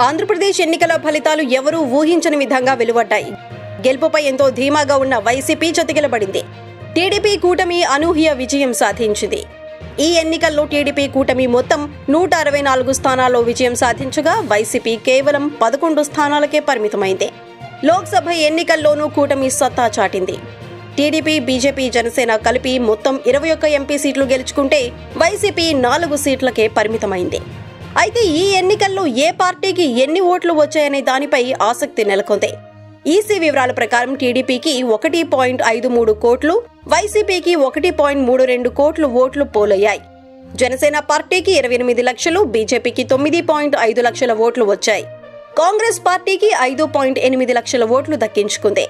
ఆంధ్రప్రదేశ్ ఎన్నికల ఫలితాలు ఎవరూ ఊహించని విధంగా వెలువడ్డాయి. గెలుపుపై ఎంతో ధీమాగా ఉన్న వైసీపీ చతికిలబడింది. టీడీపీ కూటమి అనూహ్య విజయం సాధించింది. ఈ ఎన్నికల్లో టీడీపీ కూటమి మొత్తం 164 స్థానాల్లో విజయం సాధించగా వైసీపీ కేవలం 11 స్థానాలకే పరిమితమైంది. లోక్సభ ఎన్నికల్లోనూ కూటమి సత్తా చాటింది. టీడీపీ, బీజేపీ, జనసేన కలిపి మొత్తం 21 ఎంపీ సీట్లు గెలుచుకుంటే వైసీపీ 4 సీట్లకే పరిమితమైంది. అయితే ఈ ఎన్నికల్లో ఏ పార్టీకి ఎన్ని ఓట్లు వచ్చాయనే దానిపై ఆసక్తి నెలకొంది. ఈసీ వివరాల ప్రకారం టీడీపీకి 1.53 కోట్లు, వైసీపీకి 1.32 కోట్లు ఓట్లు పోలయ్యాయి. జనసేన పార్టీకి 28 లక్షలు, బీజేపీకి 9.5 లక్షల ఓట్లు వచ్చాయి. కాంగ్రెస్ పార్టీకి 5.8 లక్షల ఓట్లు దక్కించుకుంది.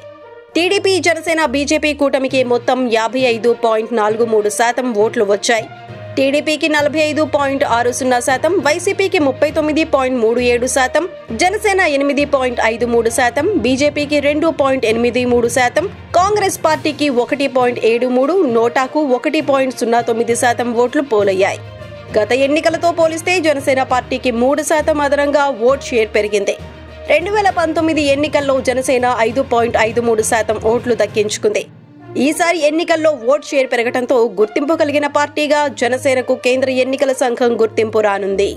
టీడీపీ, జనసేన, బీజేపీ కూటమికి మొత్తం 55.43% ఓట్లు వచ్చాయి. టీడీపీకి 45.60%, వైసీపీకి 39.37%, జనసేన 8.53%, బీజేపీకి 2.83%, కాంగ్రెస్ పార్టీకి 1.73%, నోటాకు 1.09% ఓట్లు పోలయ్యాయి. గత ఎన్నికలతో పోలిస్తే జనసేన పార్టీకి 3% అదనంగా ఓట్ షేర్ పెరిగింది. 2019 ఎన్నికల్లో జనసేన 5.53% ఓట్లు దక్కించుకుంది. ఈసారి ఎన్నికల్లో ఓట్ షేర్ పెరగడంతో గుర్తింపు కలిగిన పార్టీగా జనసేనకు కేంద్ర ఎన్నికల సంఘం గుర్తింపు రానుంది.